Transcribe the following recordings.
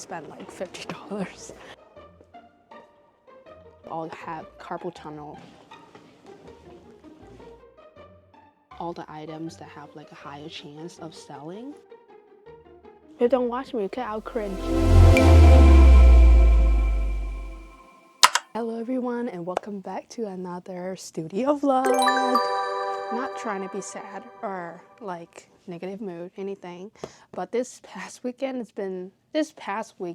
Spent like $50. All have carpal tunnel. All the items that have like a higher chance of selling. If you don't watch me, okay, I'll cringe. Hello everyone and welcome back to another studio vlog. Not trying to be sad or like negative mood, anything, but this past week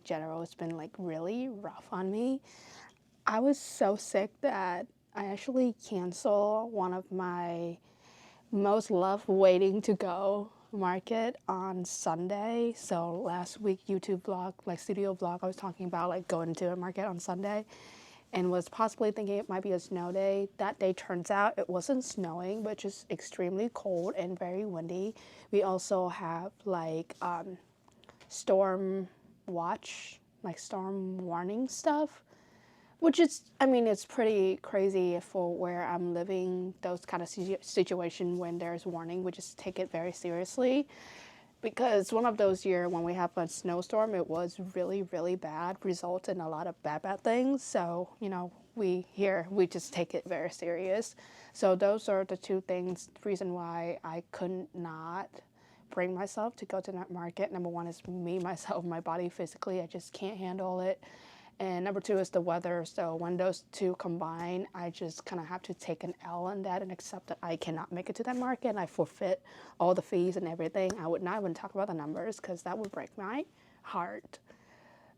general, it's been like really rough on me. I was so sick that I actually canceled one of my most loved waiting to go market on Sunday. So last week YouTube vlog, like studio vlog, I was talking about like going to a market on Sunday and was possibly thinking it might be a snow day. That day turns out it wasn't snowing, but just extremely cold and very windy. We also have like storm watch, like storm warning stuff, which is, I mean, it's pretty crazy for where I'm living. Those kind of situation when there's warning, we just take it very seriously. Because one of those years when we have a snowstorm, it was really, really bad, result in a lot of bad things. So, you know, we just take it very serious. So those are the two things, reason why I could not bring myself to go to that market. Number one is me, myself, my body physically, I just can't handle it. And number two is the weather. So when those two combine, I just kind of have to take an L on that and accept that I cannot make it to that market and I forfeit all the fees and everything. I would not even talk about the numbers because that would break my heart,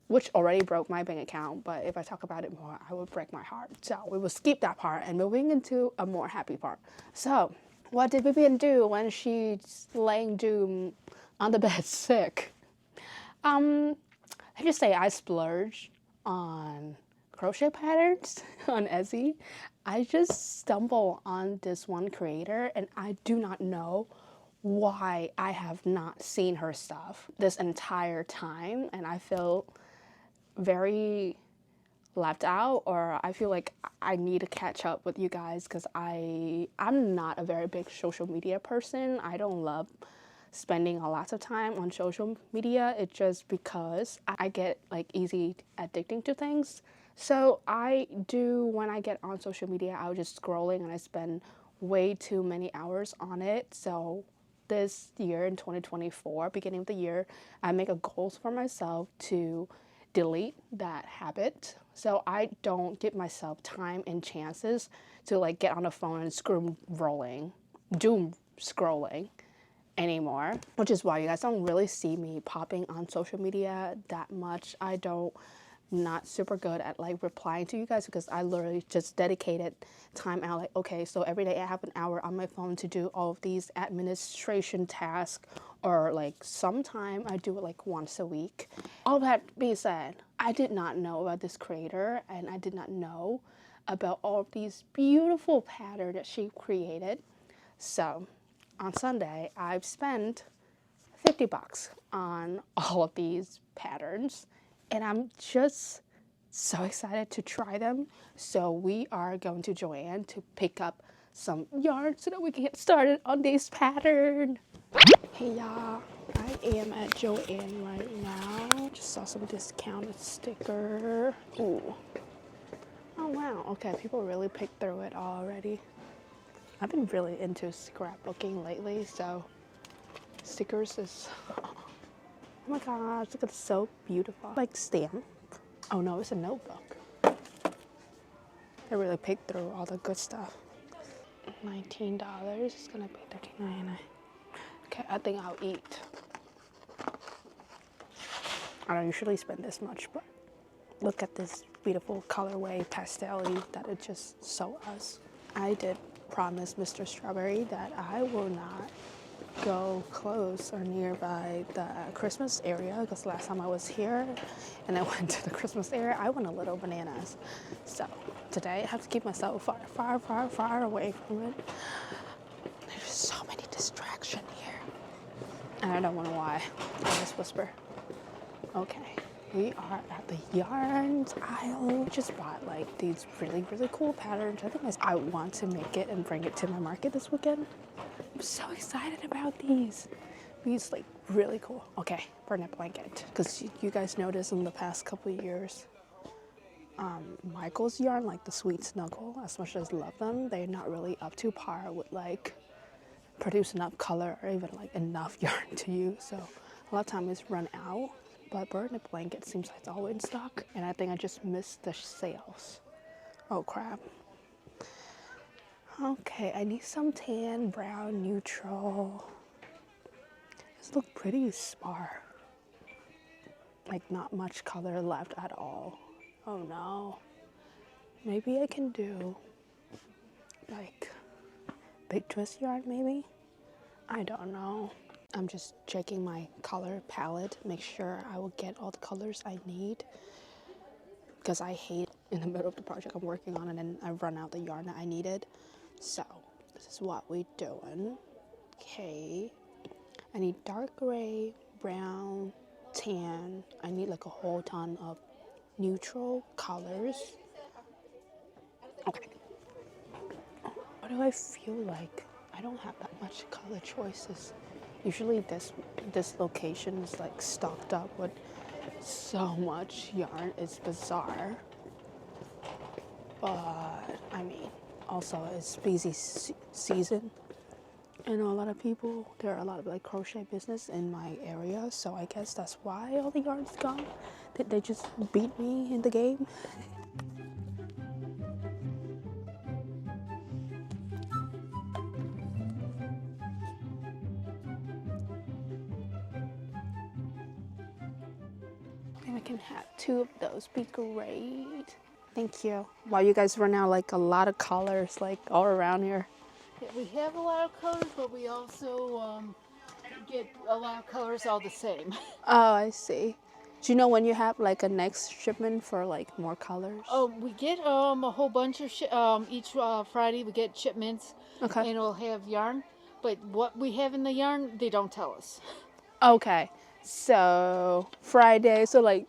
which already broke my bank account. But if I talk about it more, I would break my heart. So we will skip that part and moving into a more happy part. So what did Vivian do when she's laying doom on the bed sick? I just say I splurged on crochet patterns on Etsy. I just stumbled on this one creator and I do not know why I have not seen her stuff this entire time, and I feel very left out, or I feel like I need to catch up with you guys because I'm not a very big social media person. I don't love spending a lot of time on social media. It's just because I get like easy addicting to things. So I do, when I get on social media, I was just scrolling and I spend way too many hours on it. So this year in 2024, beginning of the year, I make a goal for myself to delete that habit. So I don't give myself time and chances to like get on the phone and doom scrolling anymore, which is why you guys don't really see me popping on social media that much. Not super good at like replying to you guys because I literally just dedicated time out, like, okay, so every day I have an hour on my phone to do all of these administration tasks, or like sometime I do it like once a week. All that being said, I did not know about this creator and I did not know about all of these beautiful patterns that she created. So on Sunday, I've spent $50 on all of these patterns, and I'm just so excited to try them. So we are going to Joann to pick up some yarn so that we can get started on this pattern. Hey y'all, I am at Joann right now. Just saw some discounted sticker. Ooh. Oh wow, okay, people really picked through it already. I've been really into scrapbooking lately, so stickers is, oh my gosh, look, it's so beautiful. Like stamp. Oh no, it's a notebook. I really picked through all the good stuff. $19, it's gonna be $13.99. Okay, I think I'll eat. I don't usually spend this much, but look at this beautiful colorway pastel-y that it's just so us. I did promise Mr. Strawberry that I will not go close or nearby the Christmas area because last time I was here and I went to the Christmas area, I went a little bananas. So today I have to keep myself far away from it. There's so many distractions here. And I don't know why. I just whisper. Okay. We are at the yarns aisle. I just bought like these really cool patterns. I think I want to make it and bring it to my market this weekend. I'm so excited about these. He's like really cool. Okay, burn blanket. Because you guys noticed in the past couple of years, Michael's yarn, like the Sweet Snuggle, as much as I love them, they're not really up to par with like produce enough color or even like enough yarn to use. So a lot of times it's run out. But burn blanket seems like it's always in stock. And I think I just missed the sales. Oh crap. Okay, I need some tan, brown, neutral. This looks pretty spar. Like not much color left at all. Oh no. Maybe I can do like big twist yarn maybe? I don't know. I'm just checking my color palette, make sure I will get all the colors I need. Because I hate in the middle of the project I'm working on and then I run out the yarn that I needed. So this is what we're doing. Okay. I need dark gray, brown, tan. I need like a whole ton of neutral colors. Okay. What do I feel like? I don't have that much color choices. Usually this location is like stocked up with so much yarn. It's bizarre. But I mean, also it's busy season. And a lot of people, there are a lot of like crochet business in my area, so I guess that's why all the yarn's gone. Did they just beat me in the game? If I can have 2 of those, be great. Thank you. Wow, you guys run out like a lot of colors like all around here. Yeah, we have a lot of colors, but we also get a lot of colors all the same. Oh, I see. Do you know when you have like a next shipment for like more colors? We get a whole bunch of each Friday we get shipments, Okay. and we'll have yarn. But what we have in the yarn, they don't tell us. Okay. So Friday, so like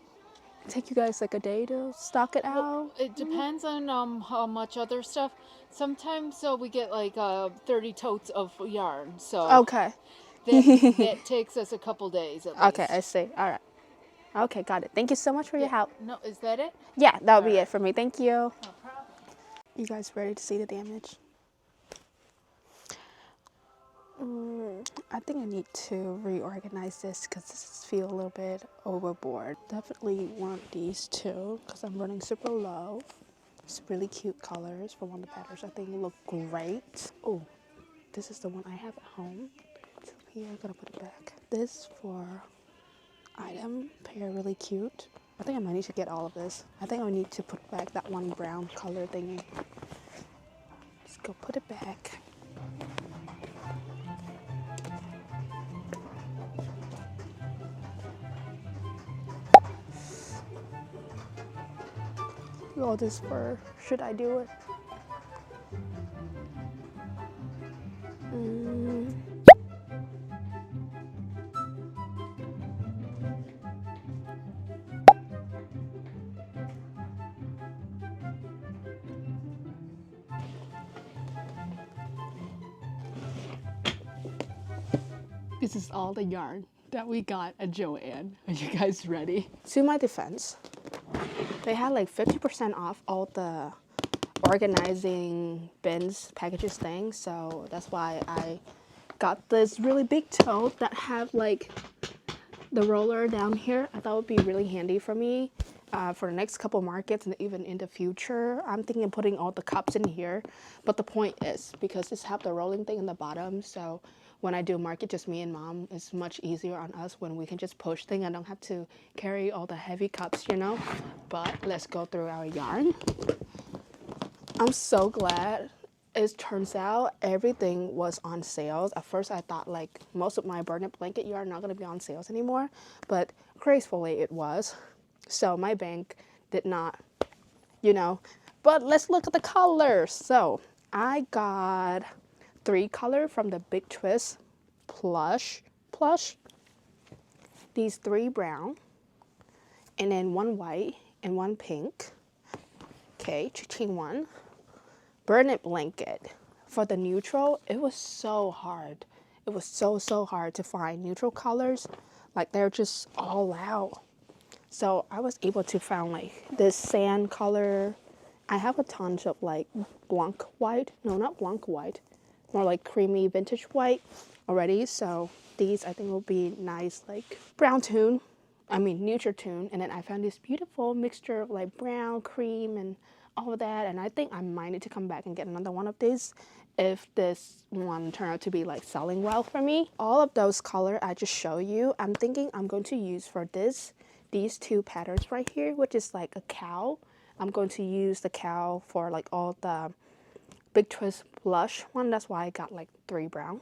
take you guys like a day to stock it out? Well, it depends on how much other stuff. Sometimes we get like 30 totes of yarn, so Okay. that takes us a couple days at least. Okay, I see. All right. Okay, got it. Thank you so much for your help. No, is that it? Yeah, that'll be it for me. Thank you. No problem. You guys ready to see the damage? I think I need to reorganize this because this feels a little bit overboard. Definitely want these two because I'm running super low. It's really cute colors for one of the patterns. I think look great. Oh, this is the one I have at home. So here, I'm gonna put it back. This for item, pair really cute. I think I might need to get all of this. I think I need to put back that one brown color thingy. Just go put it back. All this fur. Should I do it? This is all the yarn that we got at Joann. Are you guys ready? To my defense, they had like 50% off all the organizing bins, packages thing. So that's why I got this really big tote that have like the roller down here. I thought would be really handy for me for the next couple markets and even in the future. I'm thinking of putting all the cups in here. But the point is, because this have the rolling thing in the bottom, so when I do market, just me and mom, it's much easier on us when we can just push things. I don't have to carry all the heavy cups, you know. But let's go through our yarn. I'm so glad. It turns out everything was on sales. At first I thought like most of my burn blanket yarn not going to be on sales anymore, but gracefully it was. So my bank did not, you know. But let's look at the colors. So I got 3 color from the Big Twist plush. These 3 brown, and then 1 white and 1 pink. Okay, cha-ching one. Burn blanket. For the neutral, it was so hard. it was so hard to find neutral colors. Like they're just all out. So I was able to find like this sand color. I have a ton of like blanc white. No, not blanc white. More like creamy vintage white already. So these I think will be nice like brown tone. I mean neutral tone. And then I found this beautiful mixture of like brown, cream, and all of that. And I think I might need to come back and get another one of these if this one turned out to be like selling well for me. All of those color I just show you, I'm thinking I'm going to use for these two patterns right here, which is like a cow. I'm going to use the cow for like all the big twist blush one. That's why I got like 3 brown.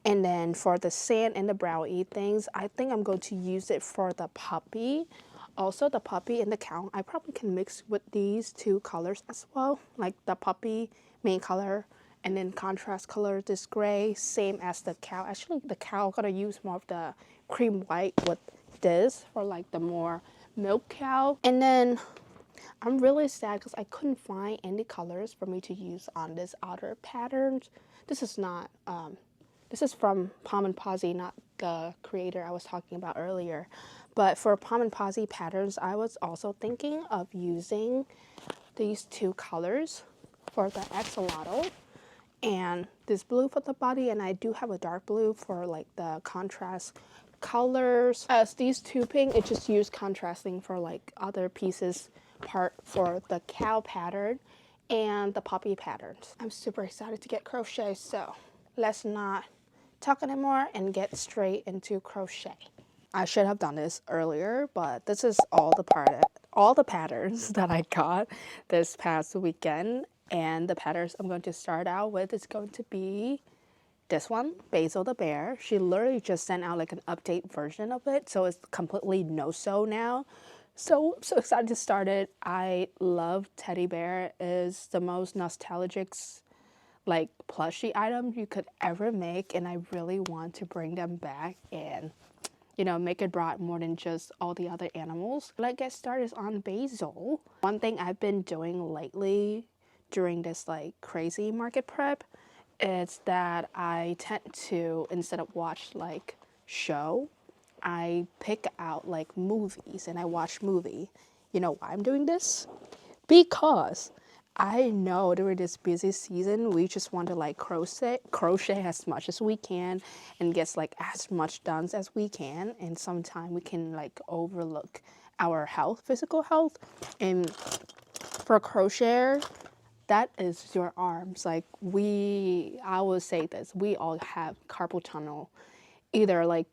And then for the sand and the brownie things, I think I'm going to use it for the puppy. Also the puppy and the cow, I probably can mix with these 2 colors as well. Like the puppy main color and then contrast color, this gray, same as the cow. Actually, the cow, I'm gonna use more of the cream white with this for like the more milk cow. And then I'm really sad because I couldn't find any colors for me to use on this outer pattern. This is not, this is from Palm and Posy, not the creator I was talking about earlier. But for Palm and Posy patterns, I was also thinking of using these 2 colors for the axolotl and this blue for the body, and I do have a dark blue for like the contrast colors. As these 2 pink, it just used contrasting for like other pieces part for the cow pattern and the puppy patterns. I'm super excited to get crochet, so let's not talk anymore and get straight into crochet. I should have done this earlier, but this is all the patterns that I got this past weekend. And the patterns I'm going to start out with is going to be this one, Basil the Bear. She literally just sent out like an update version of it, so it's completely no-sew now. So I'm so excited to start it. I love teddy bear. Is the most nostalgic like plushie item you could ever make, and I really want to bring them back and make it broad more than just all the other animals. Let's get started on Basil. One thing I've been doing lately during this like crazy market prep is that I tend to, instead of watch like show, I pick out like movies and I watch movie. You know why I'm doing this? Because I know during this busy season, we just want to like crochet as much as we can and get like as much done as we can. And sometimes we can like overlook our health, physical health. And for crochet, that is your arms. Like I will say this, we all have carpal tunnel, either like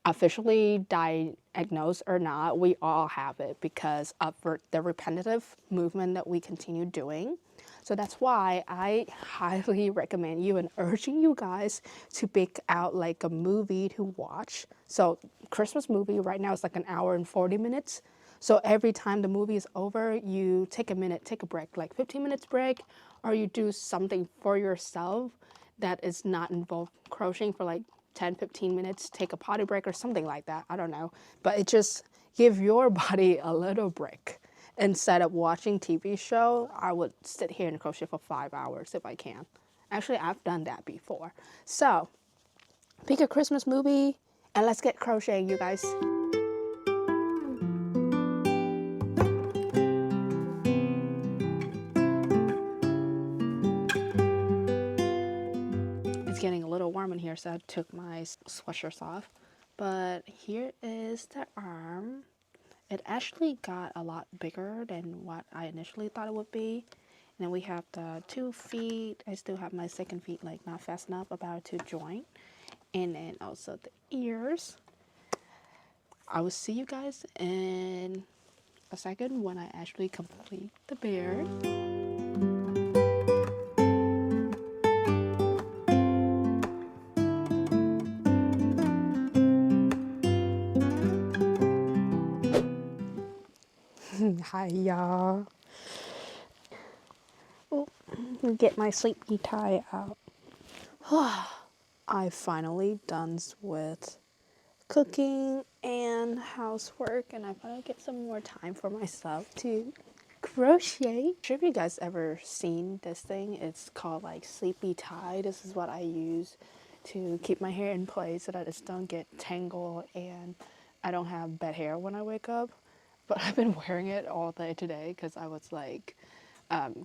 officially diagnosed or not, we all have it because of the repetitive movement that we continue doing. So that's why I highly recommend you and urging you guys to pick out like a movie to watch. So Christmas movie right now is like an hour and 40 minutes. So every time the movie is over, you take a minute, take a break, like 15 minutes break, or you do something for yourself that is not involved crocheting for like 10-15 minutes, take a potty break or something like that. I don't know. But it just give your body a little break. Instead of watching TV show, I would sit here and crochet for 5 hours if I can. Actually, I've done that before. So pick a Christmas movie and let's get crocheting, you guys. It's getting a little warm in here, so I took my sweatshirts off. But here is the arm. It actually got a lot bigger than what I initially thought it would be. And then we have the 2 feet. I still have my second feet like not fast enough, about to join. And then also the ears. I will see you guys in a second when I actually complete the bear. Hi y'all. Oh, get my sleepy tie out. I finally done with cooking and housework, and I finally get some more time for myself to crochet. Sure, if you guys ever seen this thing, it's called like sleepy tie. This is what I use to keep my hair in place so that it don't get tangled and I don't have bad hair when I wake up. But I've been wearing it all day today because I was like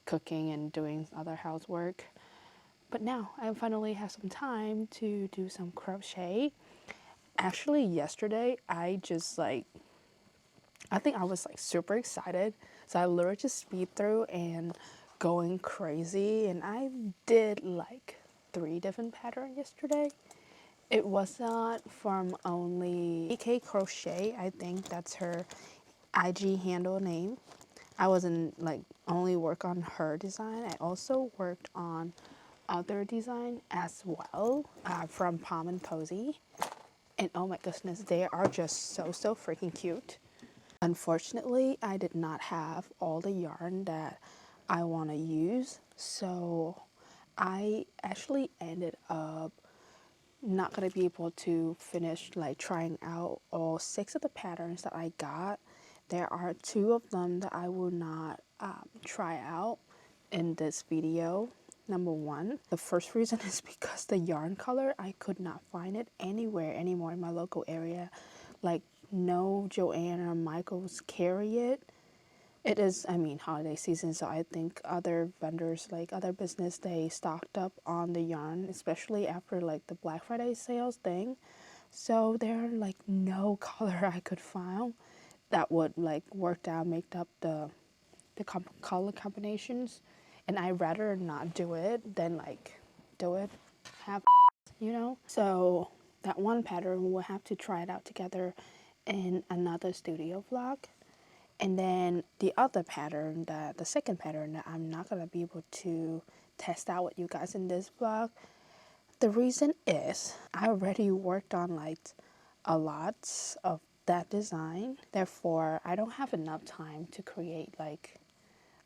cooking and doing other housework. But now I finally have some time to do some crochet. Actually, yesterday I just like, I think I was like super excited. So I literally just speed through and going crazy. And I did like 3 different patterns yesterday. It was not from only EK Crochet. I think that's her IG handle name. I wasn't like only work on her design. I also worked on other design as well from Palm and Posy. And oh my goodness, they are just so freaking cute. Unfortunately, I did not have all the yarn that I want to use, so I actually ended up not going to be able to finish like trying out all 6 of the patterns that I got. There are 2 of them that I will not try out in this video. Number 1, the first reason is because the yarn color, I could not find it anywhere anymore in my local area. Like no Joann or Michaels carry it. It is, I mean, holiday season, so I think other vendors, like other business, they stocked up on the yarn, especially after like the Black Friday sales thing. So there are like no color I could find that would like work out, make up the color combinations. And I'd rather not do it than like do it, have, you know? So that one pattern, we'll have to try it out together in another studio vlog. And then the other pattern, the second pattern that I'm not going to be able to test out with you guys in this vlog, the reason is I already worked on like a lot of that design. Therefore, I don't have enough time to create like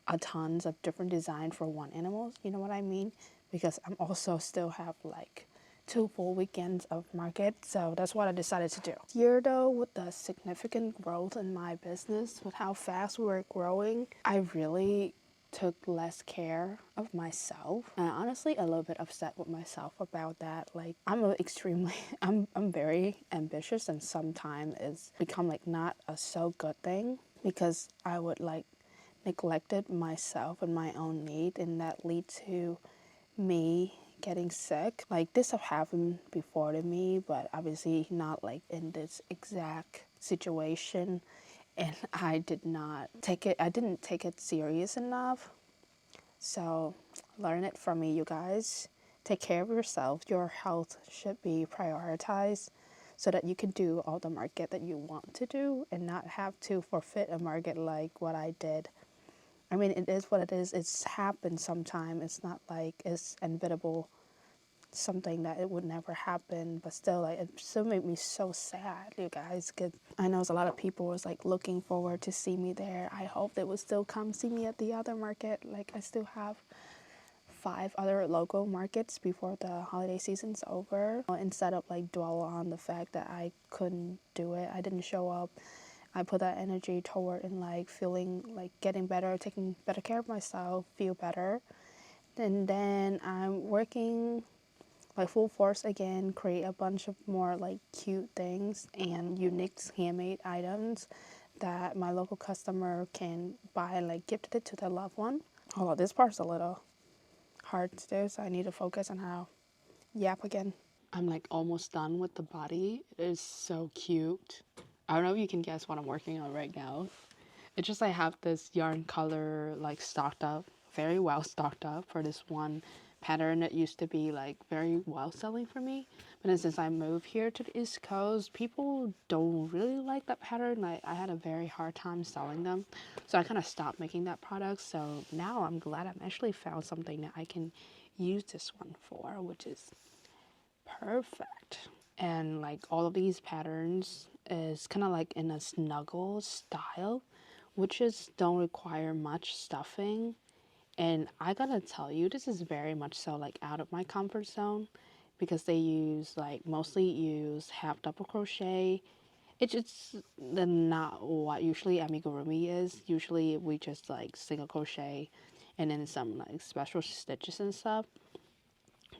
a tons of different design for one animal. You know what I mean? Because I'm also still have like 2 full weekends of market, so that's what I decided to do. This year though, with the significant growth in my business, with how fast we're growing, I really took less care of myself, and honestly a little bit upset with myself about that. Like I'm a extremely I'm very ambitious, and sometimes it's become like not a so good thing because I would like neglected myself and my own need, and that lead to me getting sick. Like this have happened before to me, but obviously not like in this exact situation. And I didn't take it serious enough. So learn it from me, you guys. Take care of yourself. Your health should be prioritized so that you can do all the market that you want to do and not have to forfeit a market like what I did. I mean, it is what it is. It's happened sometime. It's not like it's inevitable, something that it would never happen. But still, like, it still made me so sad, you guys. 'Cause I know a lot of people was like looking forward to see me there. I hope they would still come see me at the other market. Like, I still have 5 other local markets before the holiday season's over. Instead of like dwell on the fact that I couldn't do it, I didn't show up, I put that energy toward in like feeling like getting better, taking better care of myself, feel better. And then I'm working like full force again, create a bunch of more like cute things and unique handmade items that my local customer can buy and like gift it to their loved one. Hold on, this part's a little hard to do, so I need to focus on how yap again. I'm like almost done with the body. It is so cute. I don't know if you can guess what I'm working on right now. It's just I have this yarn color like stocked up, very well stocked up for this one pattern that used to be like very well selling for me. But then since I moved here to the East Coast, people don't really like that pattern. Like I had a very hard time selling them. So I kind of stopped making that product. So now I'm glad I've actually found something that I can use this one for, which is perfect. And like all of these patterns is kind of like in a snuggle style, which is don't require much stuffing. And I gotta tell you, this is very much so like out of my comfort zone because they use like mostly use half double crochet. It's just not what usually amigurumi is. Usually we just like single crochet and then some like special stitches and stuff.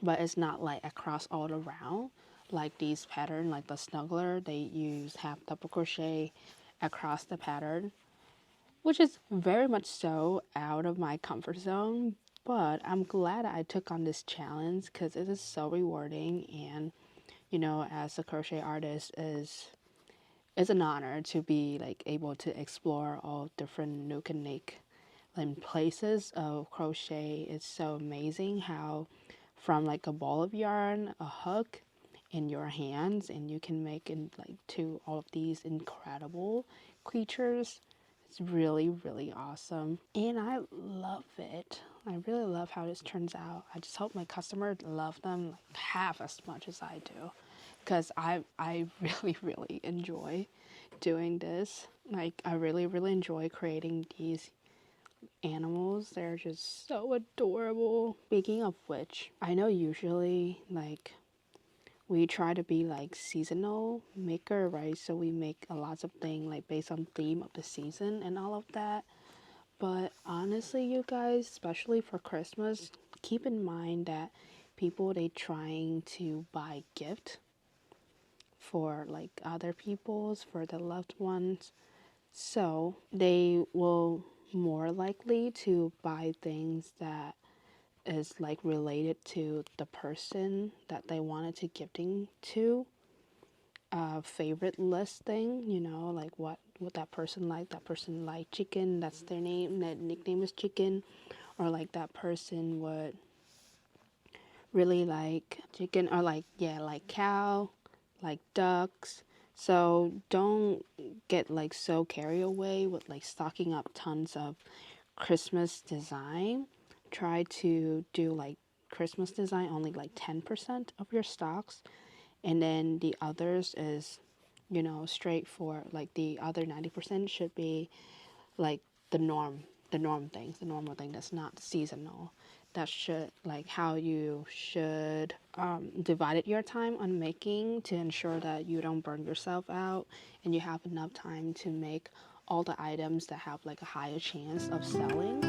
but it's not like across all around like these pattern, like the snuggler. They use half double crochet across the pattern, which is very much so out of my comfort zone. But I'm glad I took on this challenge because it is so rewarding, and as a crochet artist, is it's an honor to be like able to explore all different nook and nook and places of crochet. It's so amazing how from like a ball of yarn, a hook in your hands, and you can make in like to all of these incredible creatures. It's really, really awesome. And I love it. I really love how this turns out. I just hope my customers love them like half as much as I do. Because I really, really enjoy doing this. Like I really, really enjoy creating these animals. They're just so adorable. Speaking of which, I know usually like we try to be like seasonal maker, right? So we make a lots of things like based on theme of the season and all of that. But honestly, you guys, especially for Christmas, keep in mind that people they trying to buy gift for like other people's for the loved ones. So they will more likely to buy things that is like related to the person that they wanted to gifting to. Favorite list thing, like what that person like. That person like chicken, that's their name, that nickname is chicken. Or like that person would really like chicken, or like, yeah, like cow, like ducks. So don't get like so carried away with like stocking up tons of Christmas design. Try to do like Christmas design only like 10% of your stocks, and then the others is straight for like the other 90% should be like the norm, the normal thing that's not seasonal. That should like how you should divide your time on making to ensure that you don't burn yourself out and you have enough time to make all the items that have like a higher chance of selling.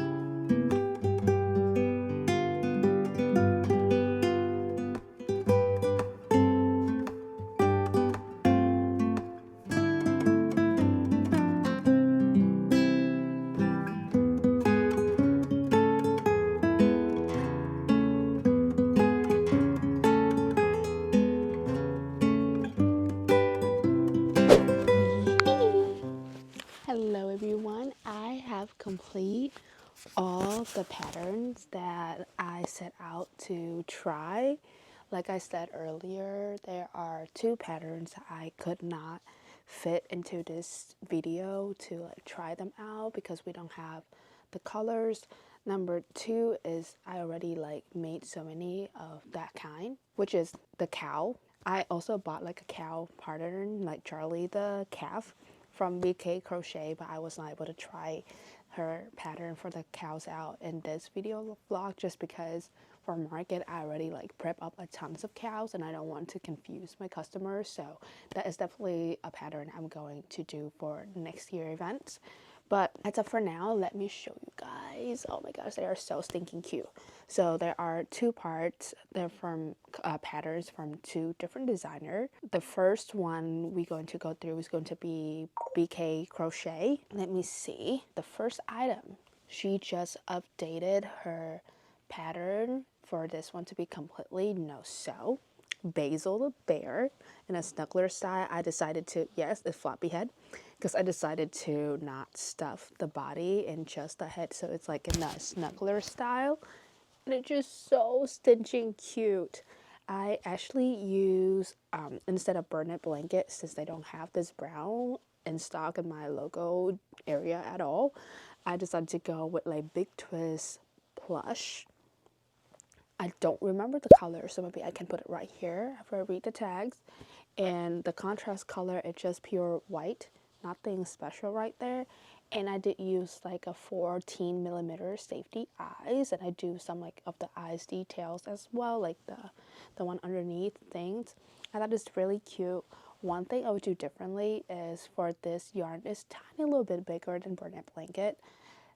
Hello everyone, I have complete all the patterns that I set out to try. Like I said earlier, there are two patterns I could not fit into this video to like try them out because we don't have the colors. Number two is I already like made so many of that kind, which is the cow. I also bought like a cow pattern, like Charlie the calf from BK Crochet, but I was not able to try her pattern for the cows out in this video vlog just because for market I already like prep up a tons of cows and I don't want to confuse my customers. So that is definitely a pattern I'm going to do for next year events. But that's up for now. Let me show you guys. Oh my gosh, they are so stinking cute. So there are two parts. They're from patterns from two different designers. The first one we're going to go through is going to be BK Crochet. Let me see. The first item, she just updated her pattern for this one to be completely no sew. Basil the bear in a snuggler style. I decided to, yes, it's floppy head, because I decided to not stuff the body and just the head, so it's like in that snuggler style, and it's just so stinking cute. I actually use instead of burnet blanket, since they don't have this brown in stock in my logo area at all, I decided to go with like Big Twist plush. I don't remember the color, so maybe I can put it right here after I read the tags. And the contrast color is just pure white, nothing special right there. And I did use like a 14mm safety eyes, and I do some like of the eyes details as well, like the one underneath things. I thought it's really cute. One thing I would do differently is for this yarn is tiny little bit bigger than burnet blanket.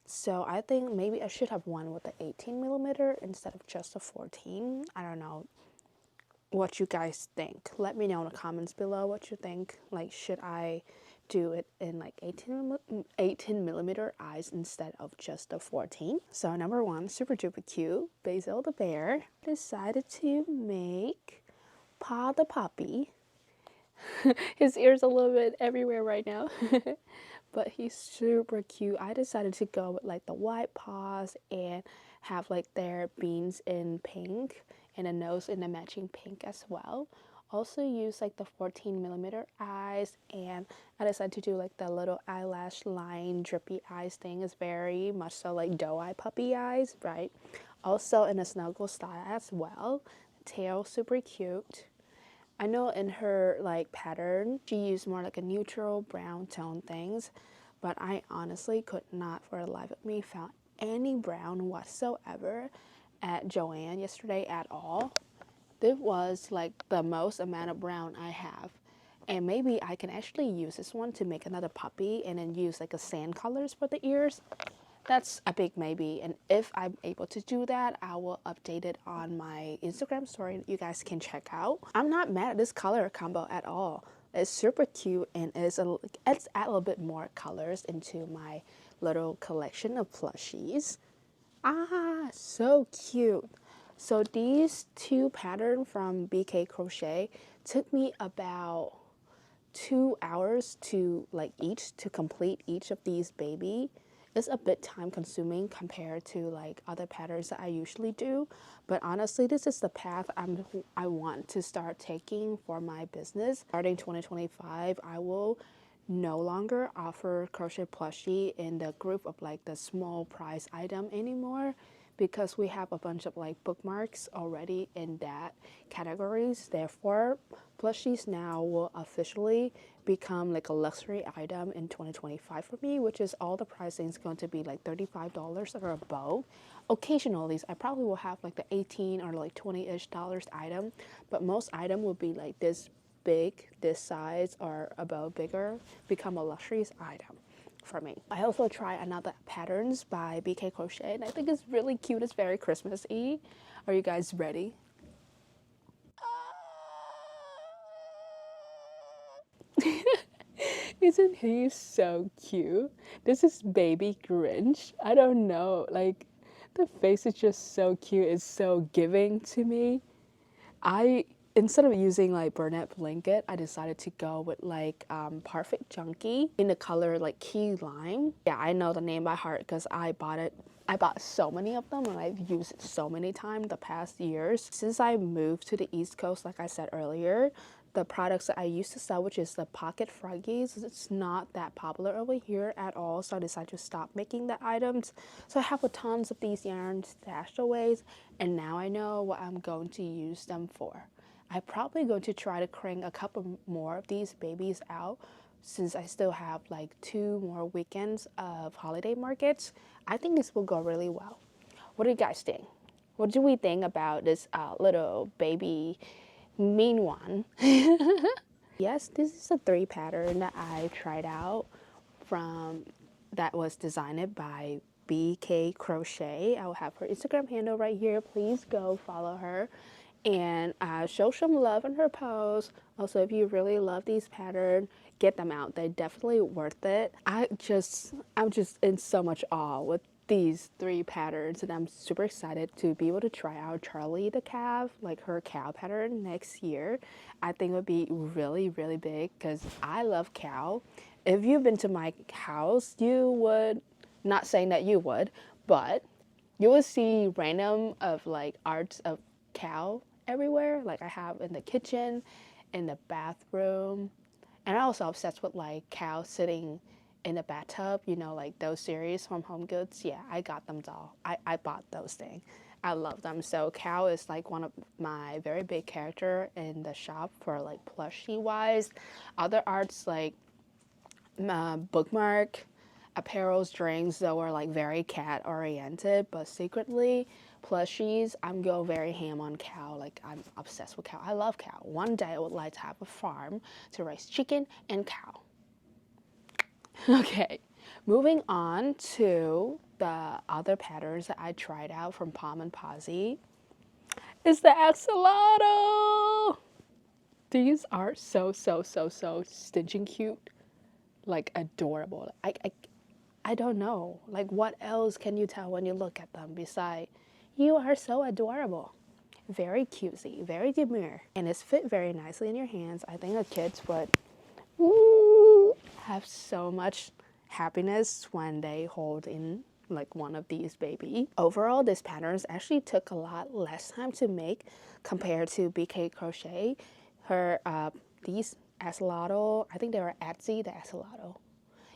So I think maybe I should have one with the 18 millimeter instead of just a 14. I don't know what you guys think. Let me know in the comments below what you think. Like, should I do it in like 18 millimeter eyes instead of just the 14? So number one, super duper cute, Basil the bear decided to make Paw the puppy. His ears a little bit everywhere right now. But he's super cute. I decided to go with like the white paws and have like their beans in pink and a nose in a matching pink as well. Also use like the 14 millimeter eyes, and I decided to do like the little eyelash line drippy eyes thing. Is very much so like doe eye puppy eyes, right? Also in a snuggle style as well. Tail super cute. I know in her like pattern, she used more like a neutral brown tone things, but I honestly could not for the life of me found any brown whatsoever at Joann yesterday at all. This was like the most amount of brown I have. And maybe I can actually use this one to make another puppy and then use like a sand colors for the ears. That's a big maybe, and if I'm able to do that, I will update it on my Instagram story that you guys can check out. I'm not mad at this color combo at all. It's super cute and it's add a little bit more colors into my little collection of plushies. Ah, so cute. So these two patterns from BK Crochet took me about 2 hours to like each to complete each of these baby. It's a bit time consuming compared to like other patterns that I usually do, but honestly this is the path I want to start taking for my business. Starting 2025, I will no longer offer crochet plushie in the group of like the small price item anymore, because we have a bunch of like bookmarks already in that categories. Therefore, plushies now will officially become like a luxury item in 2025 for me, which is all the pricing is going to be like $35 or above. Occasionally, I probably will have like the 18 or like 20-ish dollars item, but most item will be like this big, this size or above bigger, become a luxury item for me. I also try another patterns by BK Crochet, and I think it's really cute. It's very Christmassy. Are you guys ready? Isn't he so cute? This is baby Grinch. I don't know, like the face is just so cute. It's so giving to me. I Instead of using like Burnett blanket, I decided to go with like Perfect Junkie in the color like key lime. Yeah, I know the name by heart because I bought it. I bought so many of them and I've used it so many times the past years. Since I moved to the East Coast, like I said earlier, the products that I used to sell, which is the Pocket Froggies, it's not that popular over here at all, so I decided to stop making the items. So I have a tons of these yarns stashed away, and now I know what I'm going to use them for. I'm probably going to try to crank a couple more of these babies out since I still have like 2 more weekends of holiday markets. I think this will go really well. What do you guys think? What do we think about this little baby mean one? Yes, this is a 3 pattern that I tried out from that was designed by BK Crochet. I will have her Instagram handle right here. Please go follow her and show some love in her posts. Also, if you really love these patterns, get them out. They're definitely worth it. I'm just in so much awe with these 3 patterns, and I'm super excited to be able to try out Charlie the calf, like her cow pattern next year. I think it would be really, really big because I love cow. If you've been to my house, you would, not saying that you would, but you will see random of like arts of cow everywhere. Like I have in the kitchen, in the bathroom, and I also obsessed with like cow sitting in a bathtub, you know, like those series from Home Goods. Yeah, I got them all. I bought those things. I love them. So cow is like one of my very big character in the shop for like plushie wise. Other arts like bookmark, apparel, drinks that were like very cat oriented, but secretly plushies, I'm go very ham on cow. Like I'm obsessed with cow. I love cow. One day I would like to have a farm to raise chicken and cow. Okay, moving on to the other patterns that I tried out from Palm and Posy is the axolotl. These are so stinking cute, like adorable. I don't know, like what else can you tell when you look at them besides you are so adorable. Very cutesy, very demure, and it's fit very nicely in your hands. I think the kids would have so much happiness when they hold in like one of these baby. Overall, this patterns actually took a lot less time to make compared to BK Crochet. Her these axolotl, I think they were Etsy, the axolotl.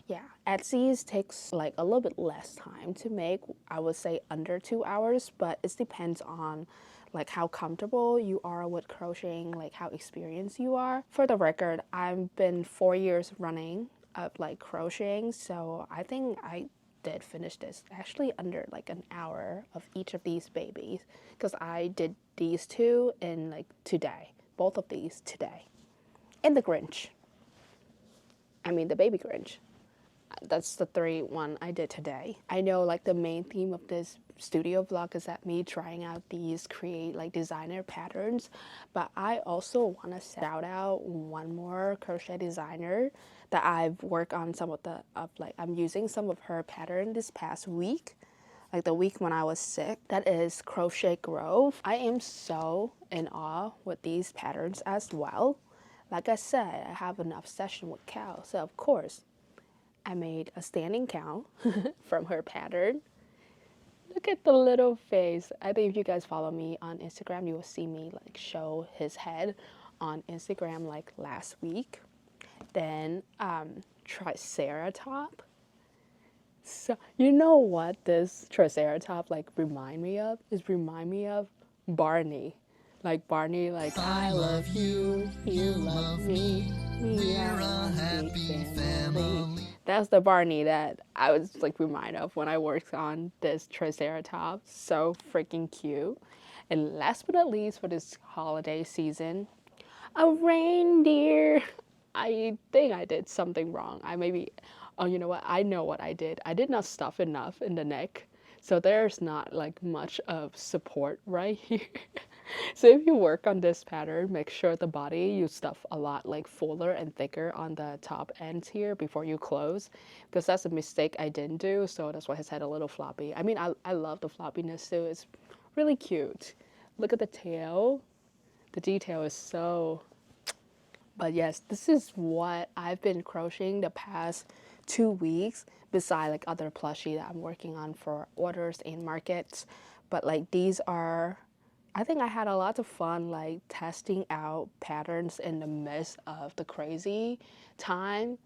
Yeah, Etsy's takes like a little bit less time to make. I would say under 2 hours, but it depends on like how comfortable you are with crocheting, like how experienced you are. For the record, I've been 4 years running of like crocheting, so I think I did finish this actually under like an hour of each of these babies, because I did these two in like today, both of these today. And the Grinch. I mean the baby Grinch. That's the 3 I did today. I know like the main theme of this studio vlog is that me trying out these create like designer patterns, but I also want to shout out one more crochet designer that I've worked on some of the like I'm using some of her pattern this past week, like the week when I was sick. That is Crochet Grove. I am so in awe with these patterns as well. Like I said, I have an obsession with cows, so of course I made a standing cow from her pattern. Look at the little face. I think if you guys follow me on Instagram, you will see me like show his head on Instagram like last week. Then Triceratop. So you know what this Triceratop like remind me of? Is remind me of Barney. Like Barney, like I love you, you love me, we are a happy family. That's the Barney that I was like reminded of when I worked on this Triceratops. So freaking cute. And last but not least for this holiday season, a reindeer. I think I did something wrong. Oh, you know what? I know what I did. I did not stuff enough in the neck. So there's not like much of support right here. So if you work on this pattern, make sure the body you stuff a lot like fuller and thicker on the top ends here before you close, because that's a mistake I didn't do. So that's why his head a little floppy. I mean, I love the floppiness too. It's really cute. Look at the tail. The detail is so... But yes, this is what I've been crocheting the past 2 weeks, beside like other plushie that I'm working on for orders and markets. But like these are, I think I had a lot of fun like testing out patterns in the midst of the crazy time.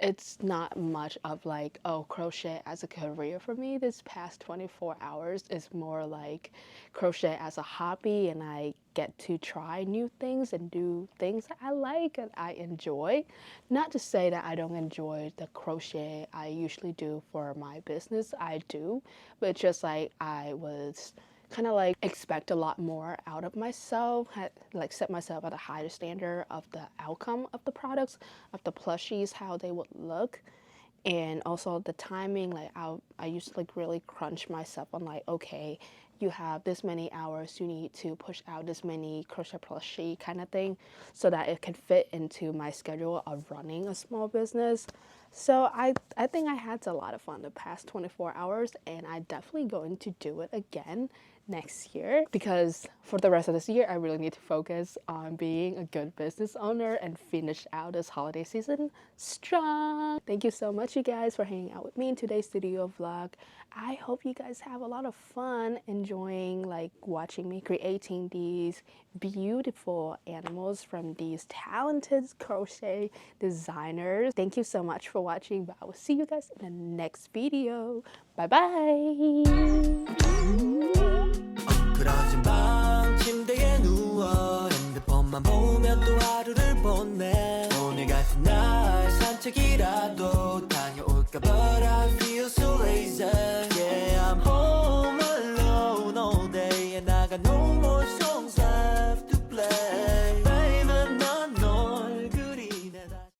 It's not much of like, oh, crochet as a career for me this past 24 hours. It's more like crochet as a hobby, and I get to try new things and do things that I like and I enjoy. Not to say that I don't enjoy the crochet I usually do for my business. I do, but it's just like I was kind of like expect a lot more out of myself, had like set myself at a higher standard of the outcome of the products, of the plushies, how they would look. And also the timing, like I used to like really crunch myself on like, okay, you have this many hours, you need to push out this many crochet plushie kind of thing, so that it can fit into my schedule of running a small business. So I think I had a lot of fun the past 24 hours, and I definitely going to do it again next year, because for the rest of this year I really need to focus on being a good business owner and finish out this holiday season strong. Thank you so much, you guys, for hanging out with me in today's studio vlog. I hope you guys have a lot of fun enjoying like watching me creating these beautiful animals from these talented crochet designers. Thank you so much for watching, but I will see you guys in the next video. Bye bye.